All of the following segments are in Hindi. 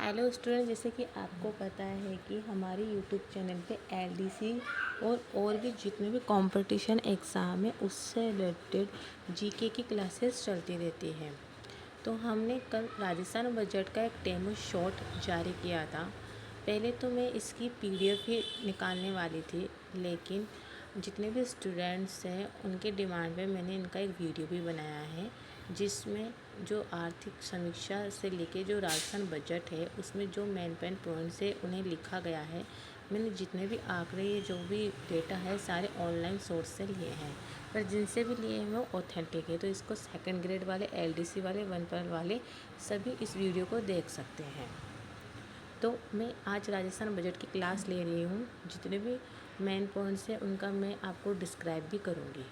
हेलो स्टूडेंट, जैसे कि आपको पता है कि हमारे यूट्यूब चैनल पे एलडीसी और भी जितने भी कंपटीशन एग्ज़ाम है उससे रिलेटेड जीके की क्लासेस चलती रहती हैं। तो हमने कल राजस्थान बजट का एक डेमो शॉट जारी किया था। पहले तो मैं इसकी पीडीएफ ही निकालने वाली थी, लेकिन जितने भी स्टूडेंट्स हैं उनके डिमांड पे मैंने इनका एक वीडियो भी बनाया है, जिसमें जो आर्थिक समीक्षा से लेके जो राजस्थान बजट है उसमें जो मेन पॉइंट्स है उन्हें लिखा गया है। मैंने जितने भी आंकड़े, ये जो भी डेटा है सारे ऑनलाइन सोर्स से लिए हैं, पर जिनसे भी लिए हैं वो ऑथेंटिक है। तो इसको सेकंड ग्रेड वाले, एलडीसी वाले, 1 वाले सभी इस वीडियो को देख सकते हैं। तो मैं आज राजस्थान बजट की क्लास ले रही हूँ। जितने भी मेन पॉइंट्स हैं उनका मैं आपको डिस्क्राइब भी करूँगी।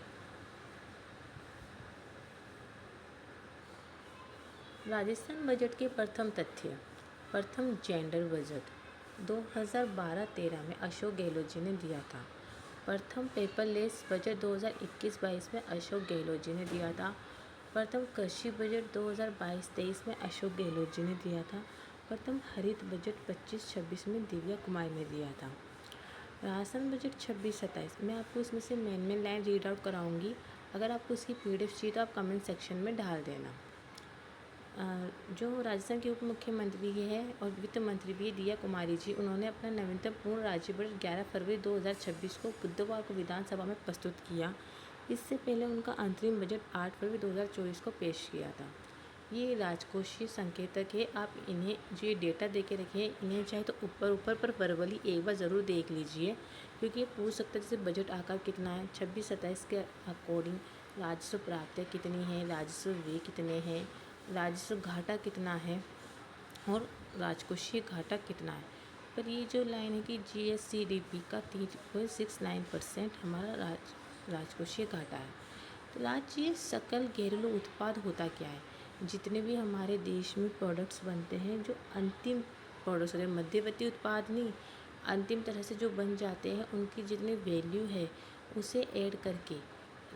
राजस्थान बजट के प्रथम तथ्य। प्रथम जेंडर बजट 2012-13 में अशोक गहलोत जी ने दिया था। प्रथम पेपरलेस बजट 2021-22 में अशोक गहलोत जी ने दिया था। प्रथम कृषि बजट 2022-23 में अशोक गहलोत जी ने दिया था। प्रथम हरित बजट 25-26 में दिव्या कुमारी ने दिया था। राजस्थान बजट 26-27 मैं आपको इसमें से मेन लाइन रीड आउट कराऊंगी। अगर आपको इसकी पीडीएफ चाहिए तो आप कमेंट सेक्शन में डाल देना। जो राजस्थान के उप मुख्यमंत्री है और वित्त मंत्री भी दिव्या कुमारी जी, उन्होंने अपना नवीनतम पूर्ण राज्य बजट 11 फरवरी 2026 को बुधवार को विधानसभा में प्रस्तुत किया। इससे पहले उनका अंतरिम बजट 8 फरवरी 2024 को पेश किया था। ये राजकोषीय संकेतक है, आप इन्हें जो ये डेटा दे के रखे हैं इन्हें चाहे तो ऊपर पर वर्बली एक बार ज़रूर देख लीजिए, क्योंकि ये पूछ सकता है जैसे बजट आकार कितना है। 26-27 के अकॉर्डिंग राजस्व प्राप्तियाँ कितनी है, राजस्व व्यय कितने हैं, राजस्व घाटा कितना है और राजकोषीय घाटा कितना है। पर ये जो लाइन है कि जीएससीडीपी का 3.69% हमारा राजकोषीय घाटा है। तो राज्य सकल घरेलू उत्पाद होता क्या है? जितने भी हमारे देश में प्रोडक्ट्स बनते हैं, जो अंतिम प्रोडक्ट्स होते हैं, मध्यवर्ती उत्पाद नहीं, अंतिम तरह से जो बन जाते हैं, उनकी जितनी वैल्यू है उसे ऐड करके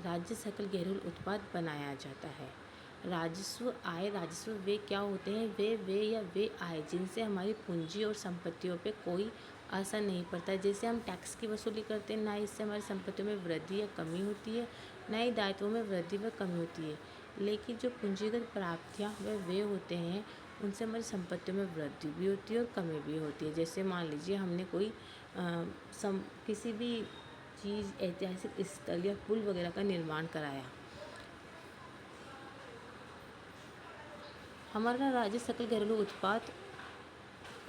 राज्य सकल घरेलू उत्पाद बनाया जाता है। राजस्व आय, राजस्व वे क्या होते हैं? वे या वे आय जिनसे हमारी पूंजी और संपत्तियों पे कोई असर नहीं पड़ता है। जैसे हम टैक्स की वसूली करते हैं, ना इससे हमारी संपत्तियों में वृद्धि या कमी होती है, ना ही दायित्वों में वृद्धि व कमी होती है। लेकिन जो पूंजीगत प्राप्तियाँ वे होते हैं, उनसे हमारी संपत्तियों में वृद्धि भी होती है और कमी भी होती है। जैसे मान लीजिए हमने कोई किसी भी चीज़, ऐतिहासिक स्थल या पुल वगैरह का निर्माण कराया, हमारा राज्य सकल घरेलू उत्पाद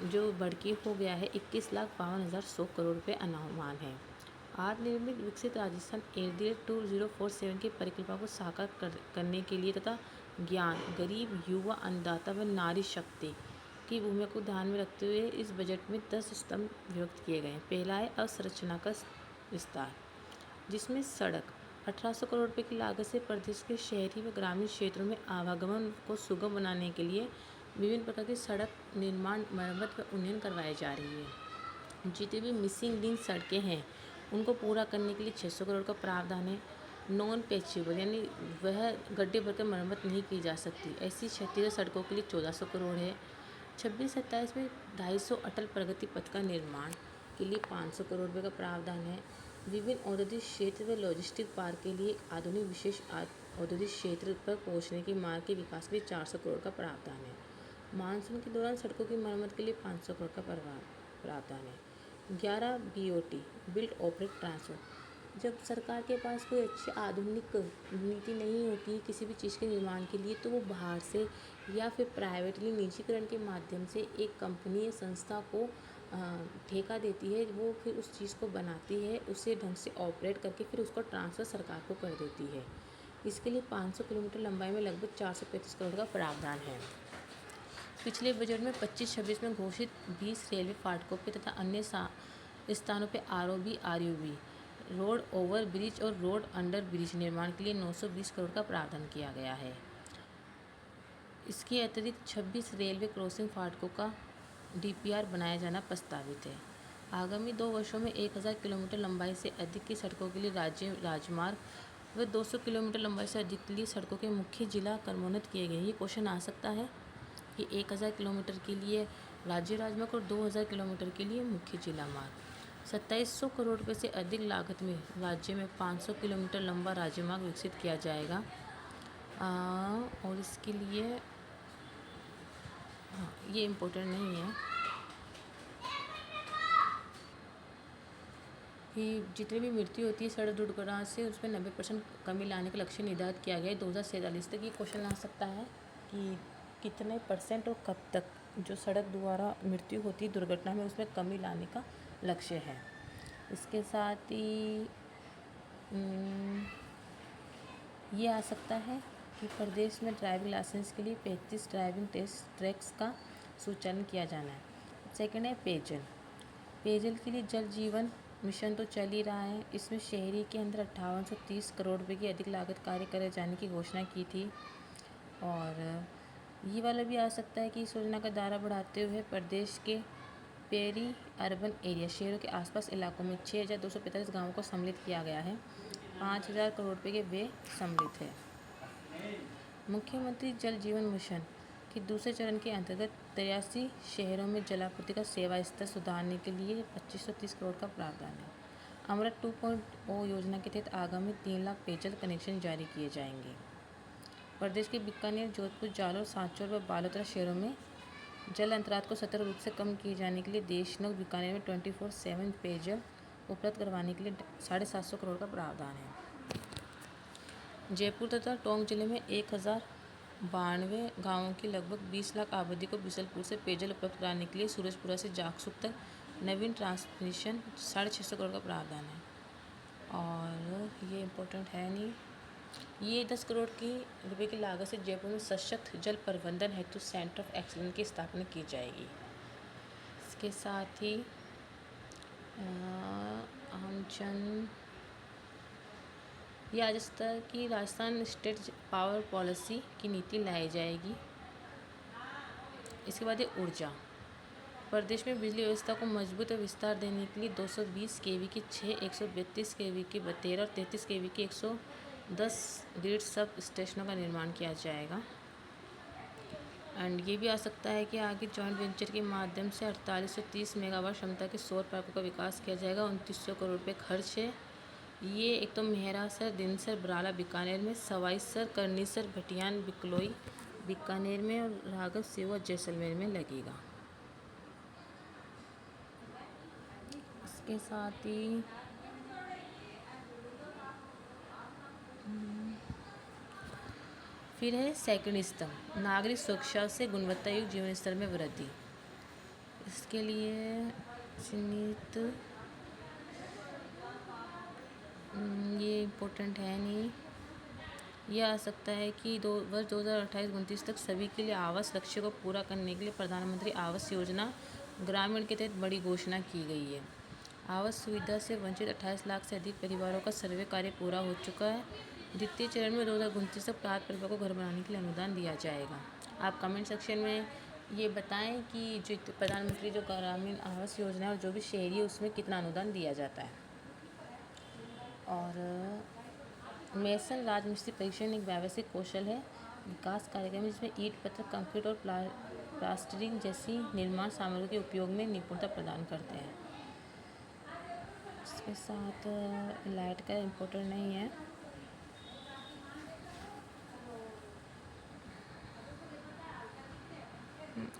जो बढ़ के हो गया है 21,52,100 करोड़ रुपये अनुमान है। आत्मनिर्मित विकसित राजस्थान एयरडेट 2047 की परिकल्पना को साकार करने के लिए तथा ज्ञान, गरीब, युवा, अन्नदाता व नारी शक्ति की भूमिका को ध्यान में रखते हुए इस बजट में 10 स्तंभ व्यक्त किए गए हैं। पहला है अवसंरचना का विस्तार, जिसमें सड़क 1800 करोड़ रुपये की लागत से प्रदेश के शहरी व ग्रामीण क्षेत्रों में आवागमन को सुगम बनाने के लिए विभिन्न प्रकार की सड़क निर्माण, मरम्मत व उन्नयन करवाई जा रही है। जितनी भी मिसिंग लिंक सड़कें हैं उनको पूरा करने के लिए 600 करोड़ का प्रावधान है। नॉन पैचेबल यानी वह गड्ढे भरकर मरम्मत नहीं की जा सकती, ऐसी क्षतिग्रस्त सड़कों के लिए 1400 करोड़ है। 26-27 में 250 अटल प्रगति पथ का निर्माण के लिए 500 करोड़ रुपये का प्रावधान है। विभिन्न औद्योगिक क्षेत्र व लॉजिस्टिक पार्क के लिए आधुनिक विशेष औद्योगिक क्षेत्र पर पहुंचने की मार्ग के विकास के लिए 400 करोड़ का प्रावधान है। मानसून के दौरान सड़कों की मरम्मत के लिए 500 करोड़ का प्रावधान है। 11 बीओटी, बिल्ड ऑपरेट ट्रांसफर। जब सरकार के पास कोई अच्छी आधुनिक नीति नहीं होती है किसी भी चीज़ के निर्माण के लिए, तो वो बाहर से या फिर प्राइवेटली निजीकरण के माध्यम से एक कंपनी या संस्था को ठेका देती है। वो फिर उस चीज़ को बनाती है, उसे ढंग से ऑपरेट करके फिर उसको ट्रांसफ़र सरकार को कर देती है। इसके लिए 500 किलोमीटर लंबाई में लगभग 435 करोड़ का प्रावधान है। पिछले बजट में 25-26 में घोषित 20 रेलवे फाटकों पर तथा अन्य स्थानों पर ROB, RUB, road over bridge और रोड अंडर ब्रिज निर्माण के लिए 920 करोड़ का प्रावधान किया गया है। इसके अतिरिक्त 26 रेलवे क्रॉसिंग फाटकों का डीपीआर बनाया जाना प्रस्तावित है। आगामी 2 वर्षों में 1000 किलोमीटर लंबाई से अधिक की सड़कों के लिए राज्य राजमार्ग व 200 किलोमीटर लंबाई से अधिक के लिए सड़कों के मुख्य जिला क्रमोन्नत किए गए। ये क्वेश्चन आ सकता है। ये 1000 किलोमीटर के लिए राज्य राजमार्ग और 2000 किलोमीटर के लिए मुख्य जिला मार्ग। 2700 करोड़ रुपये से अधिक लागत में राज्य में 500 किलोमीटर लंबा राजमार्ग विकसित किया जाएगा। और इसके लिए ये इम्पोर्टेंट नहीं है कि जितनी भी मृत्यु होती है सड़क दुर्घटना से उसमें 90% कमी लाने का लक्ष्य निर्धारित किया गया है 2047 तक। ये क्वेश्चन आ सकता है कि कितने परसेंट और कब तक जो सड़क द्वारा मृत्यु होती है दुर्घटना में उसमें कमी लाने का लक्ष्य है। इसके साथ ही ये आ सकता है कि प्रदेश में ड्राइविंग लाइसेंस के लिए 35 ड्राइविंग टेस्ट ट्रैक्स का संचालन किया जाना है। सेकंड है पेयजल। पेयजल के लिए जल जीवन मिशन तो चल ही रहा है। इसमें शहरी के अंदर 5830 करोड़ रुपए की अधिक लागत कार्य करे जाने की घोषणा की थी। और ये वाला भी आ सकता है कि इस योजना का दायरा बढ़ाते हुए प्रदेश के पेरी अर्बन एरिया शहरों के आसपास इलाकों में 6245 गाँवों को सम्मिलित किया गया है। 5000 करोड़ रुपये के व्यय सम्मिलित है। मुख्यमंत्री जल जीवन मिशन के दूसरे चरण के अंतर्गत 83 शहरों में जलापूर्ति का सेवा स्तर सुधारने के लिए 2530 करोड़ का प्रावधान है। अमृत 2.0 योजना के तहत आगामी 3 लाख पेयजल कनेक्शन जारी किए जाएंगे। प्रदेश के बीकानेर, जोधपुर, जालौर, सांचौर व बालोतरा शहरों में जल अंतराल को सतत रूप से कम किए जाने के लिए देशनोक बीकानेर में 24/7 पेयजल उपलब्ध करवाने के लिए 750 करोड़ का प्रावधान है। जयपुर तथा टोंक जिले में 1092 गाँवों की लगभग 20 लाख आबादी को बिसलपुर से पेयजल उपलब्ध कराने के लिए सूरजपुरा से जागसूप तक नवीन ट्रांसमिशन 650 करोड़ का प्रावधान है। और ये इम्पोर्टेंट है नहीं। ये 10 करोड़ की रुपए की लागत से जयपुर में सशक्त जल प्रबंधन हेतु सेंटर ऑफ एक्सीलेंस की स्थापना की जाएगी। इसके साथ ही ये राजस्थान की राजस्थान स्टेट पावर पॉलिसी की नीति लाई जाएगी। इसके बाद ये ऊर्जा। प्रदेश में बिजली व्यवस्था को मजबूत और विस्तार देने के लिए 220 केवी की 6, 132 केवी की 13 और 33 केवी की 110 ग्रिड सब स्टेशनों का निर्माण किया जाएगा। एंड ये भी आ सकता है कि आगे जॉइंट वेंचर के माध्यम से 4830 मेगावाट क्षमता के सौर पार्कों का विकास किया जाएगा। 2900 करोड़ रुपये खर्च है। ये एक तो मेहरासर, दिनसर, बराला बीकानेर में, सवाईसर, करनीसर, भटियान, बिकलोई बीकानेर में और राघव सेवा जैसलमेर में लगेगा। इसके साथ ही फिर है सेकंड स्तंभ, नागरिक सुरक्षा से गुणवत्तायुक्त जीवन स्तर में वृद्धि। इसके लिए चिन्हित ये इम्पोर्टेंट है नहीं। यह आ सकता है कि वर्ष 2028-29 तक सभी के लिए आवास लक्ष्य को पूरा करने के लिए प्रधानमंत्री आवास योजना ग्रामीण के तहत बड़ी घोषणा की गई है। आवास सुविधा से वंचित 28 लाख से अधिक परिवारों का सर्वे कार्य पूरा हो चुका है। द्वितीय चरण में 2029 तक प्राप्त परिवारों को घर बनाने के लिए अनुदान दिया जाएगा। आप कमेंट सेक्शन में ये बताएं कि जो प्रधानमंत्री जो ग्रामीण आवास योजना है और जो भी शहरी है उसमें कितना अनुदान दिया जाता है। और मेसन राजमिस्त्री परीक्षण एक व्यावसायिक कौशल है विकास कार्यक्रम जिसमें ईंट, पत्थर, कंक्रीट और प्लास्टरिंग जैसी निर्माण सामग्री के उपयोग में निपुणता प्रदान करते हैं। इसके साथ लाइट का इम्पोर्टेंट नहीं है।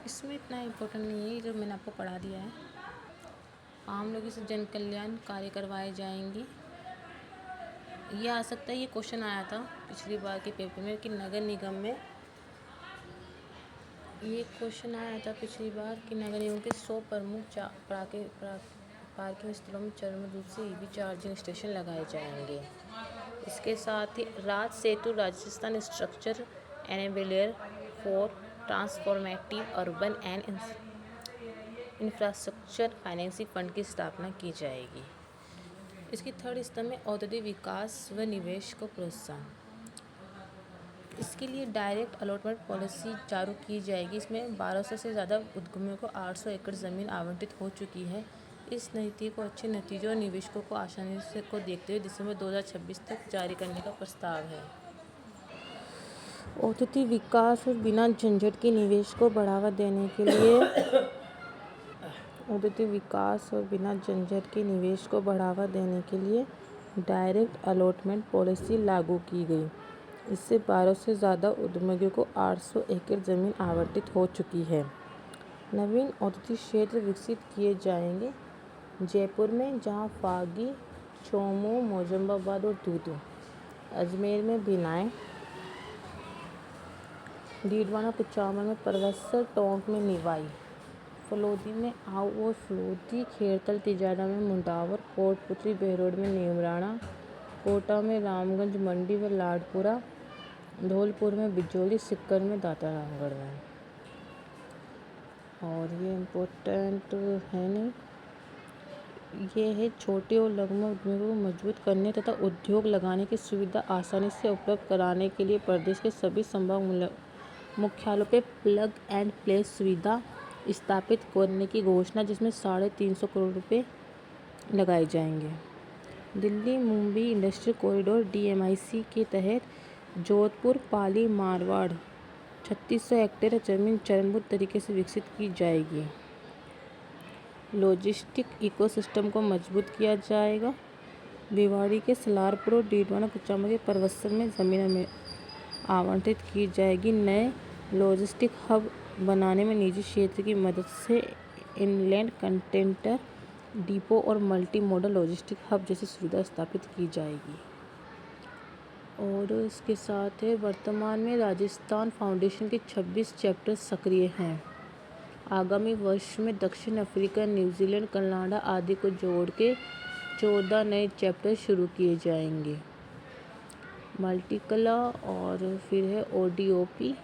इसमें इतना इम्पोर्टेंट नहीं है जो मैंने आपको पढ़ा दिया है। आम लोगों से जन कल्याण कार्य करवाए जाएंगे। ये आ सकता है, ये क्वेश्चन आया था पिछली बार के पेपर में कि नगर निगम में, ये क्वेश्चन आया था पिछली बार कि नगर निगम के 100 प्रमुख पार्किंग स्थलों में चरण रूप से ईवी चार्जिंग स्टेशन लगाए जाएंगे। इसके साथ ही Raj Setu Rajasthan structure enabler for transformative urban and infrastructure financing fund की स्थापना की जाएगी। इसकी थर्ड स्तंभ में औद्योगिक विकास व निवेश को प्रोत्साहन। इसके लिए डायरेक्ट अलॉटमेंट पॉलिसी चालू की जाएगी। इसमें 1200 से ज़्यादा उद्यमियों को 800 एकड़ ज़मीन आवंटित हो चुकी है। इस नीति को अच्छे नतीजों और निवेशकों को आसानी से को देखते हुए दिसंबर 2026 तक जारी करने का प्रस्ताव है। औद्योगिक विकास और बिना झंझट के निवेश को बढ़ावा देने के लिए औद्योगिक विकास और बिना झंझट के निवेश को बढ़ावा देने के लिए डायरेक्ट अलॉटमेंट पॉलिसी लागू की गई। इससे 12 से ज़्यादा उद्यमियों को 800 एकड़ ज़मीन आवंटित हो चुकी है। नवीन औद्योगिक क्षेत्र विकसित किए जाएंगे। जयपुर में जहां फागी, चोमू, मोजम्बाबाद और दूदू, अजमेर में भिलाई, डीडवाना, कुचामन में परवस्सर, टोंक में निवाई, फलोदी में आऊ और फलोदी, खेड़तल, तिजारा में मुंडावर, कोटपुतली, बहरोड में नीमराणा, कोटा में रामगंज, मंडी व लाडपुरा, धौलपुर में बिजौली, सिक्कर में दातारामगढ़ में। और ये इम्पोर्टेंट है नहीं, ये है छोटे और लघु उद्योगों को मजबूत करने तथा उद्योग लगाने की सुविधा आसानी से उपलब्ध कराने के लिए प्रदेश के सभी संभाग मुख्यालयों पे प्लग एंड प्ले सुविधा स्थापित करने की घोषणा, जिसमें 350 करोड़ रुपए लगाए जाएंगे। Delhi Mumbai industrial corridor DMIC के तहत जोधपुर, पाली, मारवाड़ 3600 हेक्टेयर जमीन चरणबद्ध तरीके से विकसित की जाएगी। लॉजिस्टिक इकोसिस्टम को मजबूत किया जाएगा। भिवाड़ी के सलारपुर और डीडवाना, कुचामन के परवस्सर में ज़मीन आवंटित की जाएगी। नए लॉजिस्टिक हब बनाने में निजी क्षेत्र की मदद से इनलैंड कंटेनर डिपो और मल्टी मॉडल लॉजिस्टिक हब जैसी सुविधा स्थापित की जाएगी। और इसके साथ है, वर्तमान में राजस्थान फाउंडेशन के 26 चैप्टर सक्रिय हैं। आगामी वर्ष में दक्षिण अफ्रीका, न्यूजीलैंड, कनाडा आदि को जोड़ के 14 नए चैप्टर शुरू किए जाएंगे। मल्टीकला और फिर है ODOP,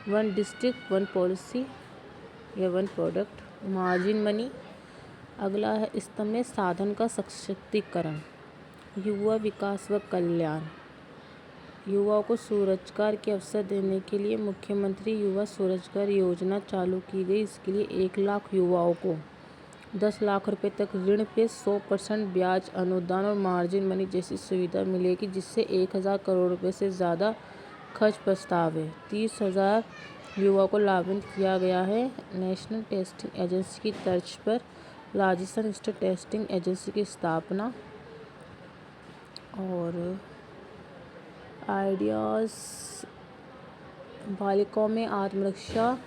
1 डिस्ट्रिक्ट 1 पॉलिसी या 1 प्रोडक्ट, मार्जिन मनी। अगला है स्तंभ में साधन का सशक्तिकरण, युवा विकास व कल्याण। युवाओं को स्वरोजगार के अवसर देने के लिए मुख्यमंत्री युवा स्वरोजगार योजना चालू की गई। इसके लिए 1 लाख युवाओं को 10 लाख रुपए तक ऋण पे 100% ब्याज अनुदान और मार्जिन मनी जैसी सुविधा मिलेगी, जिससे 1000 करोड़ रुपए से ज़्यादा खर्च प्रस्ताव है। 30,000 युवाओं को लाभान्वित किया गया है। नेशनल टेस्टिंग एजेंसी की तर्ज पर राजस्थान स्टेट टेस्टिंग एजेंसी की स्थापना। और आइडियाज़, बालिकाओं में आत्मरक्षा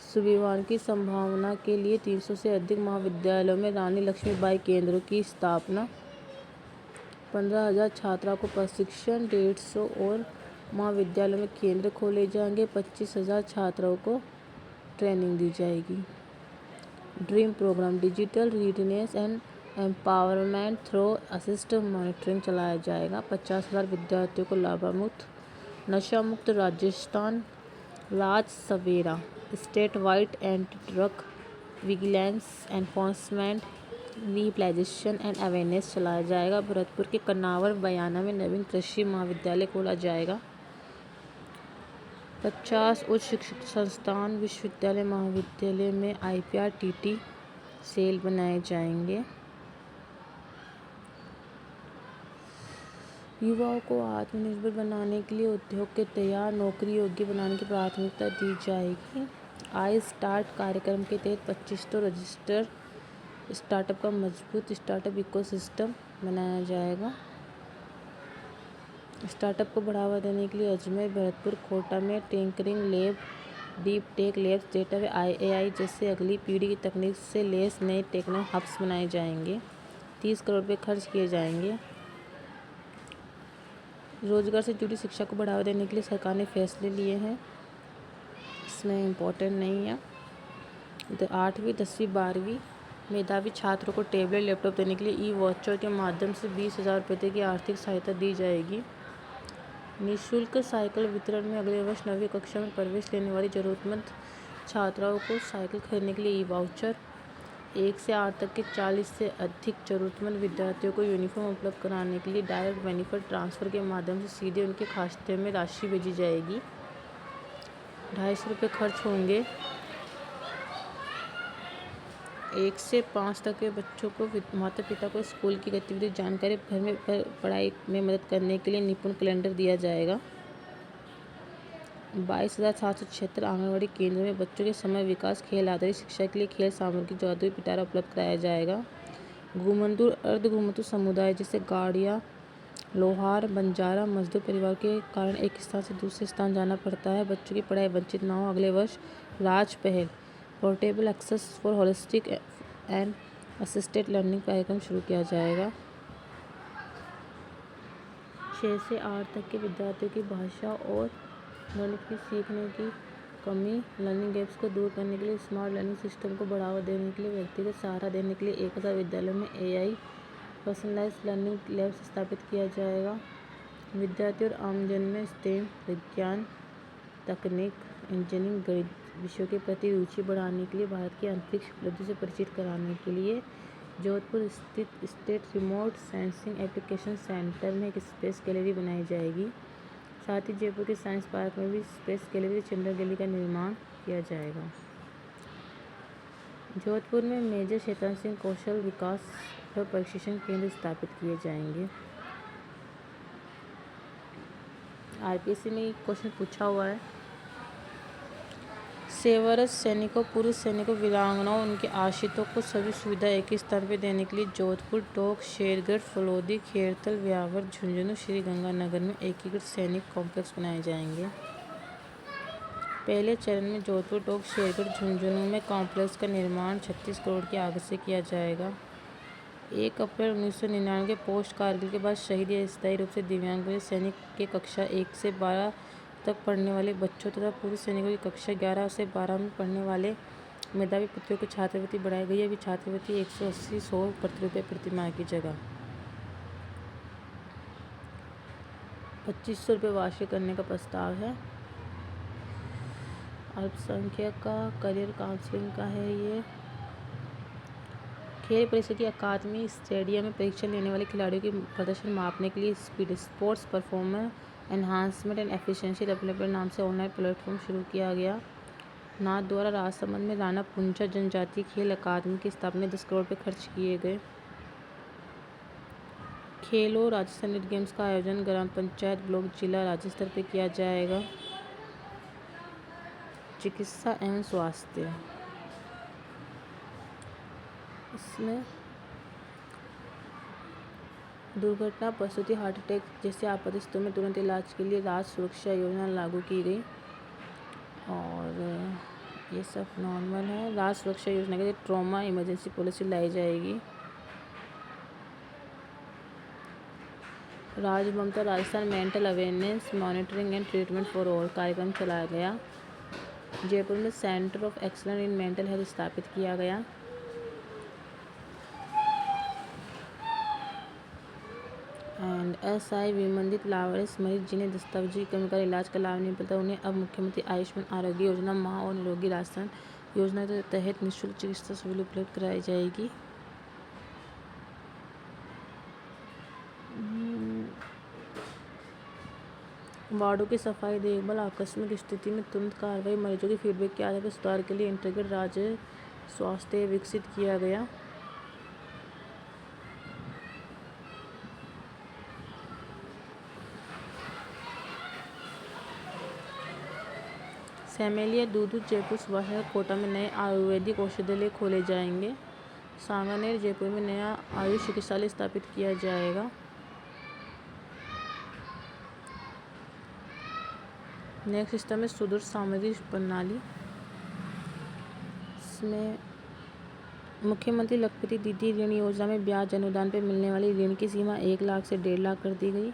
सुविधाओं की संभावना के लिए 300 से अधिक महाविद्यालयों में रानी लक्ष्मीबाई केंद्रों की स्थापना। 15,000 छात्राओं को प्रशिक्षण, 150 और महाविद्यालयों में केंद्र खोले जाएंगे। 25,000 छात्राओं को ट्रेनिंग दी जाएगी। Dream programme, digital readiness and empowerment through assist monitoring चलाया जाएगा। 50,000 विद्यार्थियों को लाभान्वित। नशा मुक्त Rajasthan, Raj Savera, statewide anti drug vigilance enforcement रीप्लेजेशन एंड अवेयरनेस चलाया जाएगा। भरतपुर के कन्नावर, बयाना में नवीन कृषि महाविद्यालय खोला जाएगा। 50 उच्च शिक्षण संस्थान, विश्वविद्यालय, महाविद्यालय में IPRTT सेल बनाए जाएंगे। युवाओं को आत्मनिर्भर बनाने के लिए उद्योग के तैयार नौकरी योग्य बनाने की प्राथमिकता दी जाएगी। आई स्टार्ट कार्यक्रम के तहत 2500 रजिस्टर स्टार्टअप का मजबूत स्टार्टअप इकोसिस्टम बनाया जाएगा। स्टार्टअप को बढ़ावा देने के लिए अजमेर, भरतपुर, कोटा में tinkering lab, deep Tech Labs, data व AI जैसे अगली पीढ़ी की तकनीक से लैस नए टेक्नो हब्स बनाए जाएंगे। 30 करोड़ रुपये खर्च किए जाएंगे। रोजगार से जुड़ी शिक्षा को बढ़ावा देने के लिए सरकार ने फैसले लिए हैं। इसमें इम्पोर्टेंट नहीं है। 8वीं, 10वीं, 12वीं मेधावी छात्रों को टैबलेट, लैपटॉप देने के लिए ई-वाउचर के माध्यम से 20,000 रुपये तक की आर्थिक सहायता दी जाएगी। निःशुल्क साइकिल वितरण में अगले वर्ष 9वीं कक्षा में प्रवेश लेने वाली ज़रूरतमंद छात्राओं को साइकिल खरीदने के लिए ई-वाउचर। 1 से 8 तक के 40 से अधिक ज़रूरतमंद विद्यार्थियों को यूनिफॉर्म उपलब्ध कराने के लिए डायरेक्ट बेनिफिट ट्रांसफ़र के माध्यम से सीधे उनके खाते में राशि भेजी जाएगी। 250 रुपये खर्च होंगे। 1 से 5 तक के बच्चों को माता पिता को स्कूल की गतिविधि जानकारी घर में पढ़ाई में मदद करने के लिए निपुण कैलेंडर दिया जाएगा। 22,776 आंगनबाड़ी केंद्रों में बच्चों के समय विकास खेल आधारित शिक्षा के लिए खेल सामग्री जादुई पिटारा उपलब्ध कराया जाएगा। घुमंतु अर्ध घुमंतु समुदाय जैसे गाड़िया, लोहार, बंजारा मजदूर परिवार के कारण एक स्थान से दूसरे स्थान जाना पड़ता है। बच्चों की पढ़ाई वंचित न हो, अगले वर्ष Raj Pahal portable access for holistic and assisted learning कार्यक्रम शुरू किया जाएगा। 6 से 8 तक के विद्यार्थियों की भाषा और गणित की सीखने की कमी लर्निंग गैप्स को दूर करने के लिए स्मार्ट लर्निंग सिस्टम को बढ़ावा देने के लिए व्यक्तिगत सहारा देने के लिए 1000 विद्यालयों में AI पर्सनलाइज्ड लर्निंग लैब्स स्थापित किया जाएगा। विद्यार्थी और आमजन में स्टेम विज्ञान, तकनीक, इंजीनियरिंग, गणित विषयों के प्रति रुचि बढ़ाने के लिए भारत की अंतरिक्ष उपलब्धि से परिचित कराने के लिए जोधपुर स्थित state remote sensing application centre में एक स्पेस गैलरी बनाई जाएगी। साथ ही जयपुर के साइंस पार्क में भी स्पेस गैलरी चिल्ड्रन गैलरी का निर्माण किया जाएगा। जोधपुर में मेजर क्षेत्र सिंह कौशल विकास व प्रशिक्षण केंद्र स्थापित किए जाएंगे। RPSC में एक क्वेश्चन पूछा हुआ है, सेवारत सैनिकों, पूर्व सैनिकों, वीरांगनाओं, उनके आश्रितों को सभी सुविधा एक ही स्थान पर देने के लिए जोधपुर, टोंक, शेरगढ़, फलोदी, खेरथल, ब्यावर, झुंझुनू, श्रीगंगानगर में एकीकृत सैनिक कॉम्प्लेक्स बनाए जाएंगे। पहले चरण में जोधपुर, टोंक, शेरगढ़, झुंझुनू में कॉम्प्लेक्स का निर्माण 36 करोड़ की लागत से किया जाएगा। 1 अप्रैल 1999 पोस्ट कारगिल के बाद शहीद या स्थायी रूप से दिव्यांग हुए सैनिक के कक्षा 1 से 12 तक पढ़ने वाले बच्चों तथा पूर्व सैनिकों की कक्षा 11 से 12 में पढ़ने वाले मेधावी पुत्रों की छात्रवृत्ति बढ़ाई गई है। अभी छात्रवृत्ति 180 रुपये प्रति माह की जगह 2500 रुपये वार्षिक करने का प्रस्ताव है। अल्पसंख्यक का करियर काउंसलिंग का है ये। खेल परिषद की अकादमी स्टेडियम में परीक्षा लेने वाले खिलाड़ियों के प्रदर्शन मापने के लिए speed sports performer enhancement and efficiency development नाम से ऑनलाइन प्लेटफॉर्म शुरू किया गया। नाथ द्वारा राजसमंद में राणा पुंजा जनजातीय खेल अकादमी की स्थापना 10 करोड़ रुपये खर्च किए गए। खेलो राजस्थान नीट गेम्स का आयोजन ग्राम पंचायत, ब्लॉक, जिला, राज्य स्तर पर किया जाएगा। चिकित्सा एवं स्वास्थ्य, इसमें दुर्घटना, प्रसूति, हार्ट अटैक जैसे आपात स्थितियों में तुरंत इलाज के लिए राज्य सुरक्षा योजना लागू की गई और ये सब नॉर्मल है। राज्य सुरक्षा योजना के लिए ट्रॉमा इमरजेंसी पॉलिसी लाई जाएगी। Rajmamta Rajasthan mental awareness monitoring and treatment for all कार्यक्रम चलाया गया। जयपुर में centre of excellence in mental health स्थापित किया गया। एंड SI विमंदित लावारिस मरीज जिन्हें दस्तावेजी कमी का इलाज का लाभ नहीं मिलता, उन्हें अब मुख्यमंत्री आयुष्मान आरोग्य योजना, माँ और निरोगी राजस्थान योजना के तहत निःशुल्क चिकित्सा सुविधा उपलब्ध कराई जाएगी। वार्डों की सफाई देखभाल, आकस्मिक स्थिति में तुरंत कार्रवाई, मरीजों की फीडबैक के आधार पर सुधार के लिए इंटीग्रेटेड राज्य स्वास्थ्य विकसित किया गया। सैमेलिया, दूदू, जयपुर, सुभाषनगर, कोटा में नए आयुर्वेदिक औषधालय खोले जाएंगे। सांगानेर, जयपुर में नया आयुष चिकित्सालय स्थापित किया जाएगा। नेक्स्ट सिस्टम है सुदूर सामग्री प्रणाली। इसमें मुख्यमंत्री लखपति दीदी ऋण योजना में ब्याज अनुदान पर मिलने वाली ऋण की सीमा 1 लाख से 1.5 लाख कर दी गई।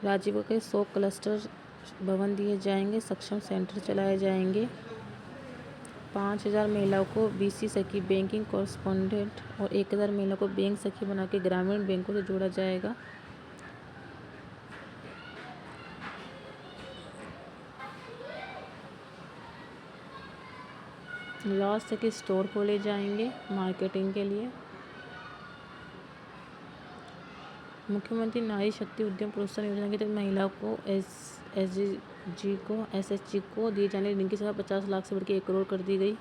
राज्यों के 100 क्लस्टर भवन दिए जाएंगे। सक्षम सेंटर चलाए जाएंगे। 5000 महिलाओं को BC सखी बैंकिंग कॉरेस्पॉन्डेंट और 1000 महिलाओं को बैंक सखी बना के ग्रामीण बैंकों से जोड़ा जाएगा। लॉज सखी स्टोर खोले जाएंगे मार्केटिंग के लिए। मुख्यमंत्री नारी शक्ति उद्यम प्रोत्साहन योजना के तहत महिलाओं को SHG को दिए जाने ऋण की सीमा 50 लाख से बढ़ के 1 करोड़ कर दी गई।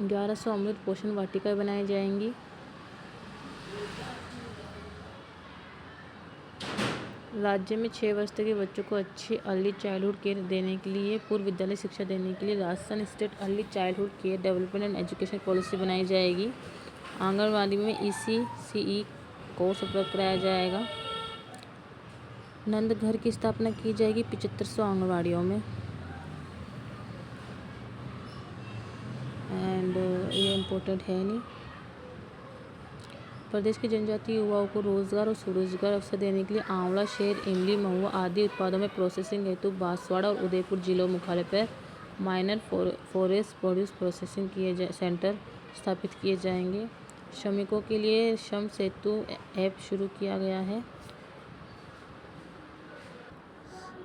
1100 अमृत पोषण वाटिकाएं बनाई जाएंगी। राज्य में 6 वर्ष तक के बच्चों को अच्छी अर्ली चाइल्डहुड केयर देने के लिए पूर्व विद्यालय शिक्षा देने के लिए Rajasthan state early childhood care development and education policy बनाई जाएगी। आंगनबाड़ी में ECCE कोर्स उपलब्ध कराया जाएगा। नंद घर की स्थापना की जाएगी 7500 आंगनबाड़ियों में। एंड ये इम्पोर्टेंट है नहीं। प्रदेश के जनजातीय युवाओं को रोजगार और स्वरोजगार अवसर देने के लिए आंवला, शेर, इमली, महुआ आदि उत्पादों में प्रोसेसिंग हेतु बांसवाड़ा और उदयपुर जिलों मुख्यालय पर minor forest produce processing centre स्थापित किए जाएंगे। श्रमिकों के लिए श्रम सेतु ऐप शुरू किया गया है।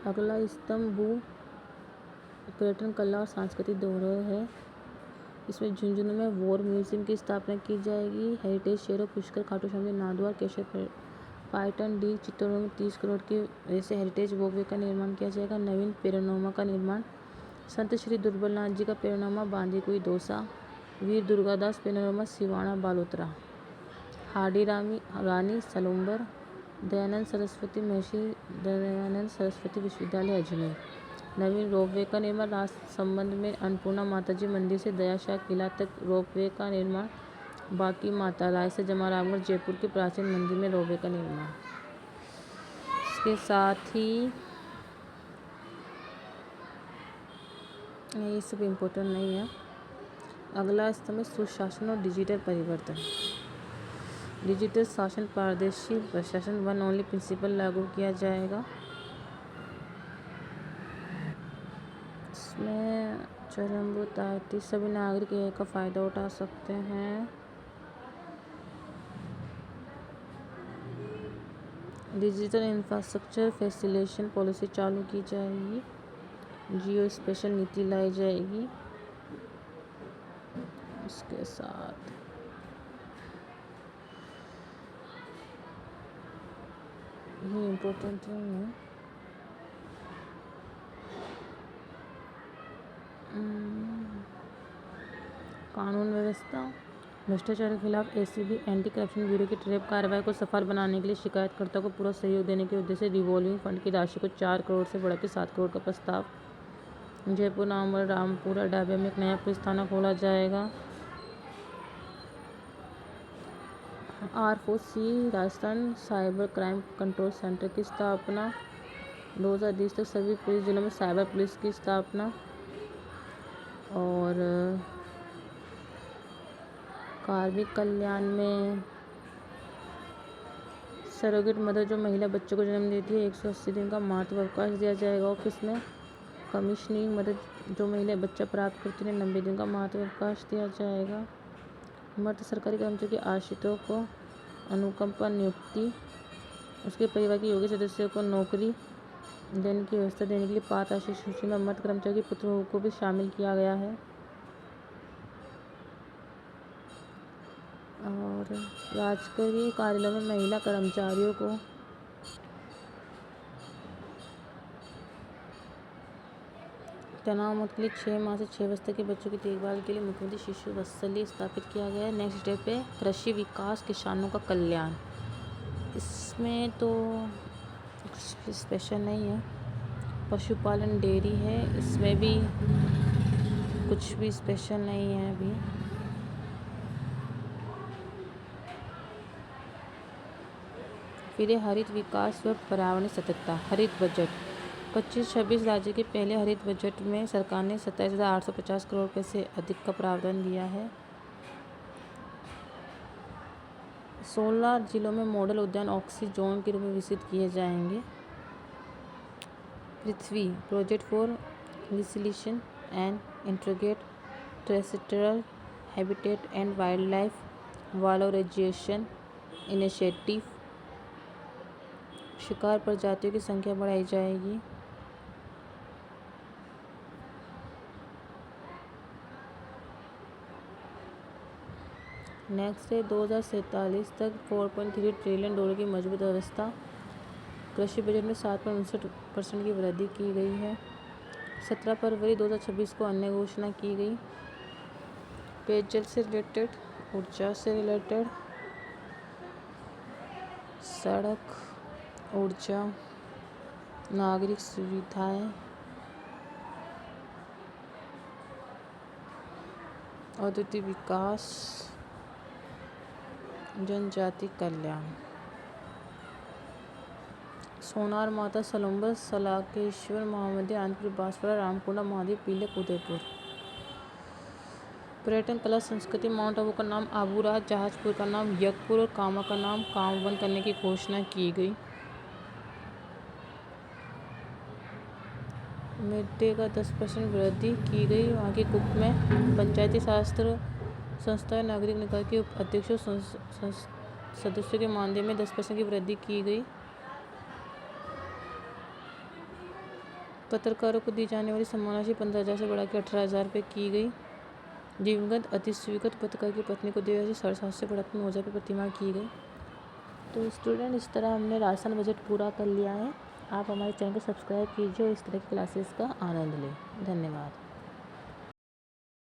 अगला स्तंभ पर्यटन, कला और सांस्कृतिक धरोहर है। इसमें झुंझुनू में वॉर म्यूजियम की स्थापना की जाएगी। हेरिटेज शहरों पुष्कर, खाटू श्याम, नाथद्वारा, केशर, पाटन, डी चित्तौड़गढ़ में 30 करोड़ के ऐसे हेरिटेज वॉकवे का निर्माण किया जाएगा। नवीन पैनोरमा का निर्माण, संत श्री दुर्बलनाथ जी का पैनोरमा बांदीकुई दौसा, वीर दुर्गादास पैनोरमा सिवाना बालोतरा, हाडी रानी सलूम्बर, दयानंद सरस्वती महर्षि दयानंद सरस्वती विश्वविद्यालय अजमेर। नवीन रोपवे का निर्माण, राजसमंद में अन्नपूर्णा माताजी मंदिर से दयाशाह किला तक रोपवे का निर्माण। बाकी माता राय से जमा रामगढ़ जयपुर के प्राचीन मंदिर में रोपवे का निर्माण। इसके साथ ही ये सब इम्पोर्टेंट नहीं है। अगला स्तंभ सुशासन और डिजिटल परिवर्तन। डिजिटल शासन, पारदर्शी प्रशासन, वन ओनली प्रिंसिपल लागू किया जाएगा। इसमें चरमभूत आयती सभी नागरिक ए का फ़ायदा उठा सकते हैं। डिजिटल इंफ्रास्ट्रक्चर फैसिलिटेशन पॉलिसी चालू की जाएगी। जियो स्पेशल नीति लाई जाएगी। इसके साथ ये इम्पोर्टेंट नहीं है। कानून व्यवस्था, भ्रष्टाचार के खिलाफ ACB एंटी करप्शन ब्यूरो की ट्रैप कार्रवाई को सफल बनाने के लिए शिकायतकर्ता को पूरा सहयोग देने के उद्देश्य से रिवॉल्विंग फंड की राशि को 4 करोड़ से बढ़ाकर 7 करोड़ का प्रस्ताव। जयपुर नामवर रामपुरा डाबिया में एक नया पुलिस थाना खोला जाएगा। R4C Rajasthan cyber crime control centre की स्थापना। 2020 तक सभी पुलिस जिलों में साइबर पुलिस की स्थापना। और कार्मिक कल्याण में सरोगेट मदर जो महिला बच्चों को जन्म देती है 180 दिन का मातृ अवकाश दिया जाएगा ऑफिस में। कमीशनिंग मदर जो महिला बच्चा प्राप्त करती है 90 दिन का मातृ अवकाश दिया जाएगा। मृत सरकारी कर्मचारी के आश्रितों को अनुकंपा नियुक्ति, उसके परिवार के योग्य सदस्यों को नौकरी देने की व्यवस्था देने के लिए पात्र आश्रित सूची में मृत कर्मचारी के पुत्रों को भी शामिल किया गया है। और राजकीय कार्यालयों में महिला कर्मचारियों को तनाव मुक्त के लिए 6 माह से 6 वर्ष तक के बच्चों की देखभाल के लिए मुख्यमंत्री शिशु वात्सल्य स्थापित किया गया है। नेक्स्ट स्टेप है कृषि विकास, किसानों का कल्याण। इसमें तो कुछ स्पेशल नहीं है। पशुपालन, डेयरी है, इसमें भी कुछ भी स्पेशल नहीं है अभी। फिर हरित विकास और पर्यावरण सततता। हरित बजट 25-26 राज्य के पहले हरित बजट में सरकार ने 27,850 करोड़ रुपये से अधिक का प्रावधान दिया है। 16 जिलों में मॉडल उद्यान ऑक्सी जोन के रूप में विकसित किए जाएंगे। Prithvi project for resiliation and integrated terrestrial habitat and wildlife valorisation initiative. शिकार प्रजातियों की संख्या बढ़ाई जाएगी। नेक्स्ट है 2047 तक 4.3 ट्रिलियन डॉलर की मजबूत अर्थव्यवस्था। कृषि बजट में 7.59% की वृद्धि की गई है। 17 फरवरी 2026 को अन्य घोषणा की गई। पेयजल से रिलेटेड, ऊर्जा से रिलेटेड, सड़क, ऊर्जा, नागरिक सुविधाएं, औद्योगिक विकास, जनजाति कल्याण। सोनार माता, सलम्बर, सलाकेश्वर, महामंदिर, आनंदपुर, बांसवाड़ा, रामकुंडा, महादेव, पीलक, उदयपुर। पर्यटन, कला, संस्कृति, माउंट आबू का नाम आबूराज, जहाजपुर का नाम यज्ञपुर और कामा का नाम कामवन करने की घोषणा की गई। मिड डे का 10% वृद्धि की गई। वहाँ के कुक में पंचायती शास्त्र संस्था नागरिक निकाय के अध्यक्षों सदस्यों के मानदेय में 10% की वृद्धि की गई। पत्रकारों को दी जाने वाली सम्मान राशि 15,000 से बढ़ाकर 18,000 रुपये की गई। दिवंगत अति स्वीकृत पत्रकार की पत्नी को दी राशि 750 से बढ़ाकर 9,000 रुपये प्रतिमाह की गई। तो स्टूडेंट, इस तरह हमने राशन बजट पूरा कर लिया है। आप हमारे चैनल को सब्सक्राइब कीजिए और इस तरह की क्लासेस का आनंद लें। धन्यवाद।